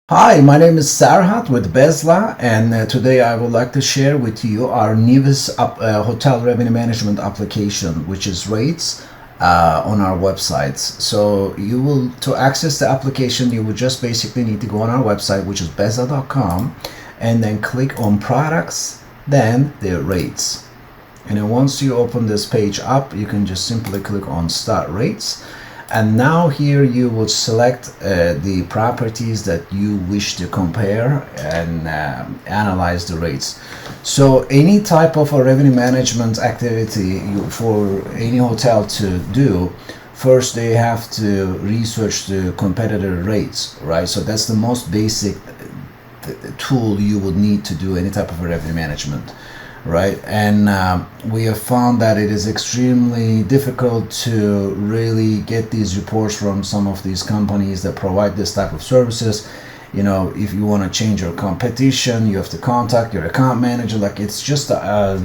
Hi, my name is Sarhat with Bezla, and today I would like to share with you our newest hotel revenue management application, which is Rates, on our websites. So to access the application, you will just basically need to go on our website, which is bezla.com, and then click on Products, then the Rates. And then once you open this page up, you can just simply click on Start Rates. And now here you would select the properties that you wish to compare and analyze the rates. So any type of a revenue management activity for any hotel to do, first they have to research the competitor rates, right? So that's the most basic tool you would need to do any type of a revenue management, right? And we have found that it is extremely difficult to really get these reports from some of these companies that provide this type of services. If you want to change your competition, you have to contact your account manager. Like, it's just a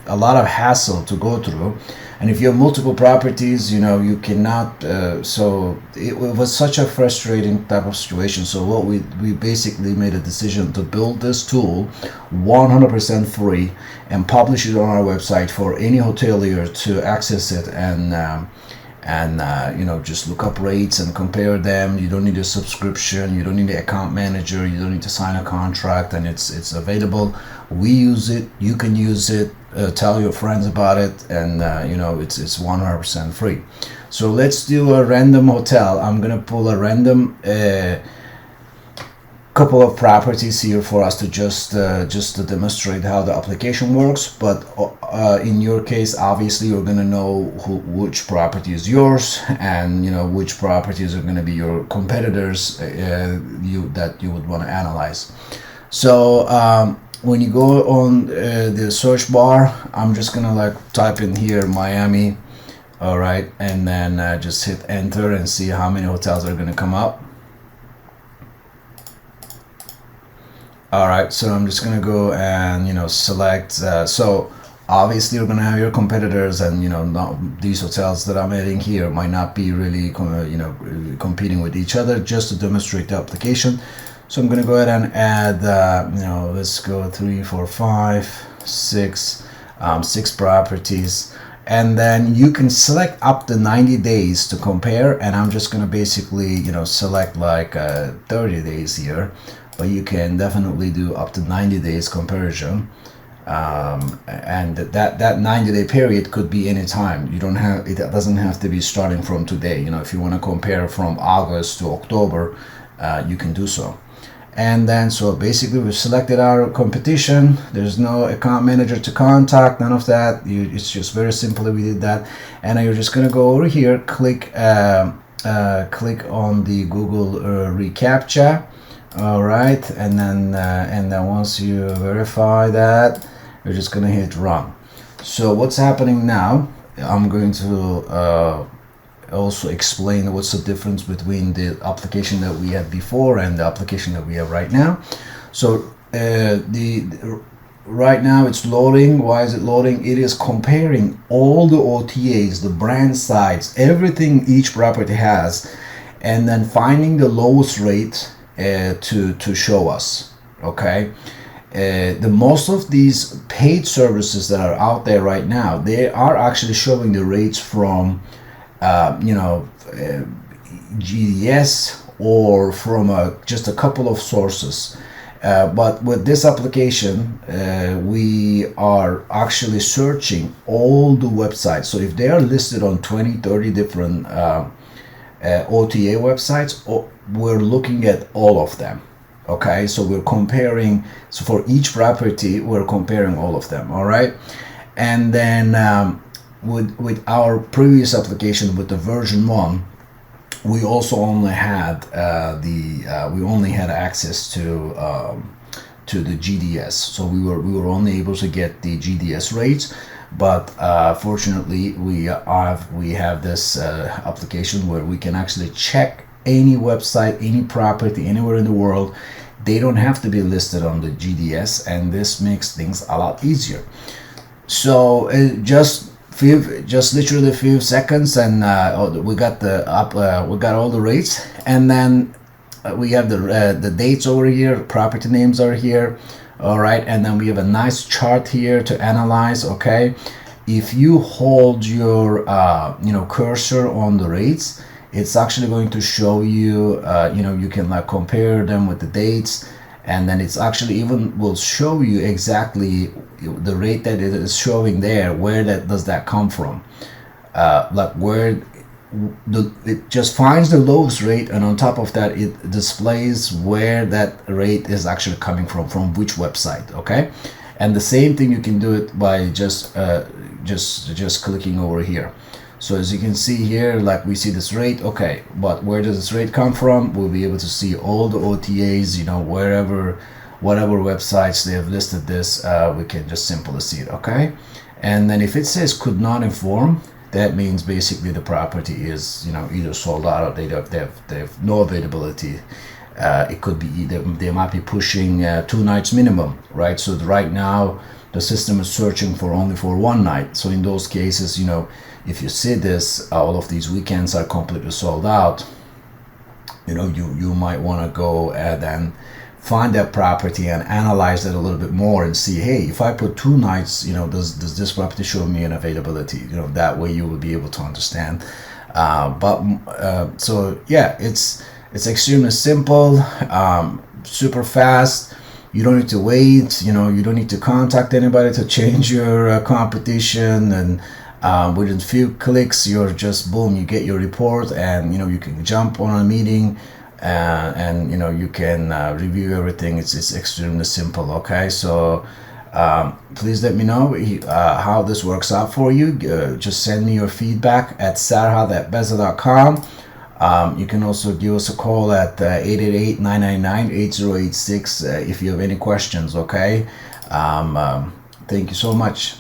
lot of hassle to go through. And if you have multiple properties, you cannot. So it was such a frustrating type of situation. So what we basically made a decision to build this tool 100% free and publish it on our website for any hotelier to access it and just look up rates and compare them. You don't need a subscription, you don't need an account manager, you don't need to sign a contract, and it's available. We use it, you can use it, tell your friends about it, and it's 100% free. So let's do a random hotel. I'm gonna pull a random couple of properties here for us to just to demonstrate how the application works. But in your case, obviously you're gonna know which property is yours, and which properties are gonna be your competitors that you would want to analyze. So when you go on the search bar, I'm just gonna type in here Miami, all right, and then just hit enter and see how many hotels are gonna come up. All right, so I'm just gonna go and select. So obviously you're gonna have your competitors, and these hotels that I'm adding here might not be really competing with each other, just to demonstrate the application. So I'm gonna go ahead and add let's go 3, 4, 5, 6, 6 properties, and then you can select up to 90 days to compare. And I'm just gonna basically select 30 days here. But you can definitely do up to 90 days comparison, and that 90-day period could be any time. It doesn't have to be starting from today. If you want to compare from August to October, you can do so. And then so basically we've selected our competition. There's no account manager to contact, none of that. It's just very simply we did that. And now you're just gonna go over here, click on the Google reCAPTCHA. All right, and then once you verify that, you're just gonna hit run. So what's happening now, I'm going to also explain what's the difference between the application that we had before and the application that we have right now. So right now it's loading. Why is it loading? It is comparing all the OTAs, the brand sites, everything each property has, and then finding the lowest rate to show us. Okay, the most of these paid services that are out there right now, they are actually showing the rates from GDS or from just a couple of sources. But with this application, we are actually searching all the websites. So if they are listed on 20-30 different OTA websites, we're looking at all of them. Okay, so we're comparing. So for each property, we're comparing all of them. All right, and then with our previous application, with the version 1, we also only had we only had access to the GDS. So we were only able to get the GDS rates. But fortunately, we have this application where we can actually check any website, any property, anywhere in the world. They don't have to be listed on the GDS, and this makes things a lot easier. So just literally a few seconds, and we got all the rates. And then we have the dates over here, property names are here. All right, and then we have a nice chart here to analyze. Okay, if you hold your cursor on the rates, it's actually going to show you you can like compare them with the dates, and then it's actually even will show you exactly the rate that it is showing there, where does that come from, like where it just finds the lowest rate, and on top of that it displays where that rate is actually coming from which website. Okay, and the same thing you can do it by just clicking over here. So as you can see here, like we see this rate, okay, but where does this rate come from? We'll be able to see all the OTAs, whatever websites they have listed this, we can just simply see it. Okay, and then if it says could not inform, that means basically the property is either sold out or they have no availability. It could be either they might be pushing 2 nights minimum, right? So right now the system is searching for only for 1 night. So in those cases, if you see this, all of these weekends are completely sold out, you might want to go and find that property and analyze it a little bit more and see, hey, if I put 2 nights, does this property show me an availability? That way you will be able to understand. So yeah, it's extremely simple, super fast. You don't need to wait. You don't need to contact anybody to change your competition, and within a few clicks, you're just boom, you get your report, and you can jump on a meeting. And you can review everything. It's extremely simple. Okay, so please let me know how this works out for you. Just send me your feedback at sarhat@bezla.com. You can also give us a call at 888-999-8086 if you have any questions. Okay, thank you so much.